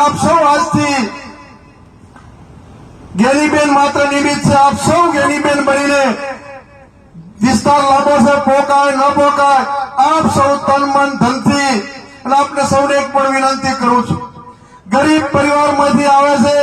આપ સૌ આજથી જ્ઞાનીબેન માત્ર નિમિત્ત છે. આપ સૌ જ્ઞાનીબેન બનીને વિસ્તાર લાંબો છે, પોકાય ન પોકાય આપ સૌ તન મન ધનથી, અને આપને સૌને એક પણ વિનંતી કરું છું, ગરીબ પરિવારમાંથી આવે છે,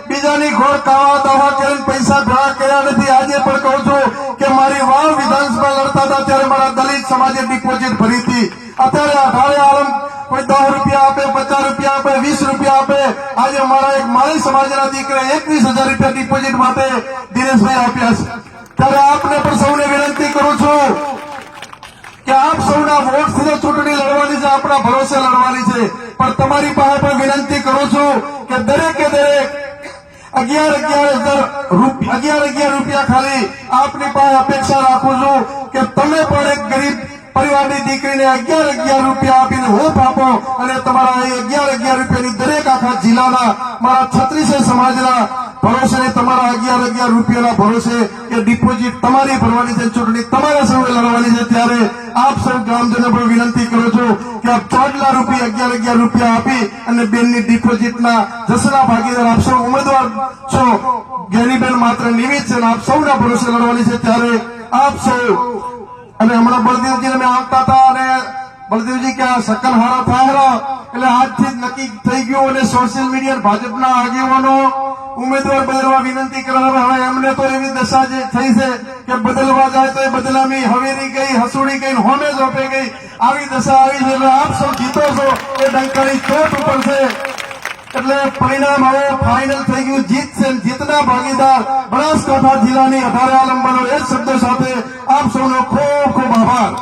બીજાની ઘોર કાવા દાવા કરીને પૈસા ભેળા કર્યા નથી. આજે પણ કહું છું કે મારી વાવ વિધાનસભા લડતા હતા ત્યારે મારા દલિત સમાજે ડિપોઝિટ ભરી હતી. અત્યારે 18 આલમ કોઈ 10 રૂપિયા આપે, 50 રૂપિયા આપે, 20 રૂપિયા આપે. આજે મારા એક માળી સમાજના દીકરા 21,000 રૂપિયા ડિપોઝિટ માટે દિનેશભાઈ આપ્યા છે. ત્યારે આપને પણ સૌને વિનંતી કરું છું કે આપ સૌના વોટ થી ચૂંટણી લડવાની છે, આપણા ભરોસે લડવાની છે. પણ તમારી પાસે પણ વિનંતી કરું છું કે દરેકે દરેક 11,000 રૂપિયા ખાલી આપની પાસે અપેક્ષા રાખું છું કે તમે પણ એક ગરીબ પરિવારની દીકરીને 11,000 રૂપિયા આપીને હોપ આપો, અને તમારા 11,000 રૂપિયાની દરેક આખા જિલ્લાના મારા 36 સમાજના ભરોસે, તમારા 11,000 રૂપિયાના ભરોસે એ ડિપોઝિટ તમારી ભરવાની છે, ચૂંટણી તમારે સૌએ લડવાની છે. ત્યારે આપ સૌ ગ્રામજનો પણ વિનંતી કરું છું કે આપ 14 રૂપિયા 11,000 રૂપિયા આપી અને બેનની ડિપોઝિટના જસના ભાગીદાર આપ સૌ ઉમેદવાર છો. જ્ઞાનીબેન માત્ર નિમિત્ત છે, આપ સૌના ભરોસે લડવાની છે. ત્યારે આપ સૌ, અને હમણાં બળદેવજી અમે આવતા હતા અને બળદેવજી કે આ સકલ હારા થાય એટલે આજથી જ નક્કી થઈ ગયું, અને સોશિયલ મીડિયા ભાજપના આગેવાનો ઉમેદવાર બદલવા વિનંતી કરવા. હવે એમને તો એવી દશા જે થઈ છે કે બદલવા જાય તો એ બદલામી હવેરી ગઈ, હસુડી ગઈ, હોમે જોપે ગઈ, આવી દશા આવી છે. એટલે આપ સૌ જીતો છો એ ડંકાની ચોટ ઉપર છે. એટલે પરિણામ હવે ફાઇનલ થઈ ગયું, જીત છે. જીતના ભાગીદાર બનાસકાંઠા જિલ્લાની 18 આલમ બનો. એ શબ્દો સાથે આપ સૌનો ખૂબ ખૂબ આભાર.